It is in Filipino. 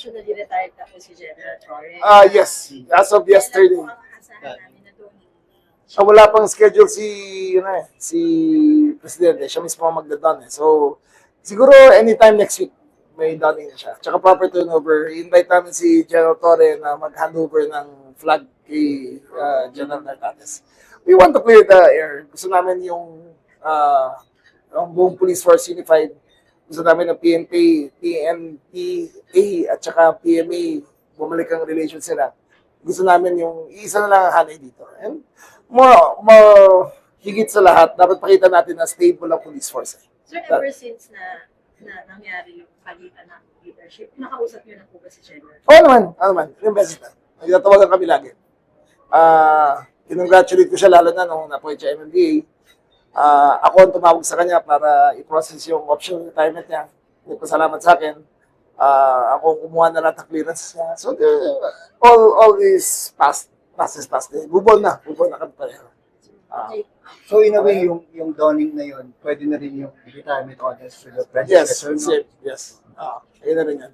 optionally retired na po si General Torres. Yes, as of yesterday. Kailan po ang aasahan namin na doon? Wala pang schedule si Presidente. Siya mismo ang magdadon eh. So, siguro anytime next week, may donning na siya. Tsaka proper turnover. I-invite namin si General Torre na mag-handover ng flag kay General Nartates. We want to clear the air. Gusto namin ang buong police force unified. Gusto namin ng PNP, PNPA at saka PMA bumalik ang relation sila. Gusto namin yung isa na lang ang hanay dito. And more higit sa lahat, dapat pakita natin na stable ang police force. Sir, ever since na nangyari yung palitan ng leadership, nakausap niyo na po ba si General? Oo naman. Yung beses na. Nagtatawagan kami lagi. Kinongratulate ko siya lalo na nung na-appoint siya MMDA. Ako ang tumawag sa kanya para i-process yung optional retirement niya. Nagpasalamat sa akin. Ako ang kumuha na lahat ng clearance niya. So, all is past. Move on na kami pareho. So in a way, yung donning na yun, pwede na rin yung retirement orders for the president. Yes. Ayun na rin yan.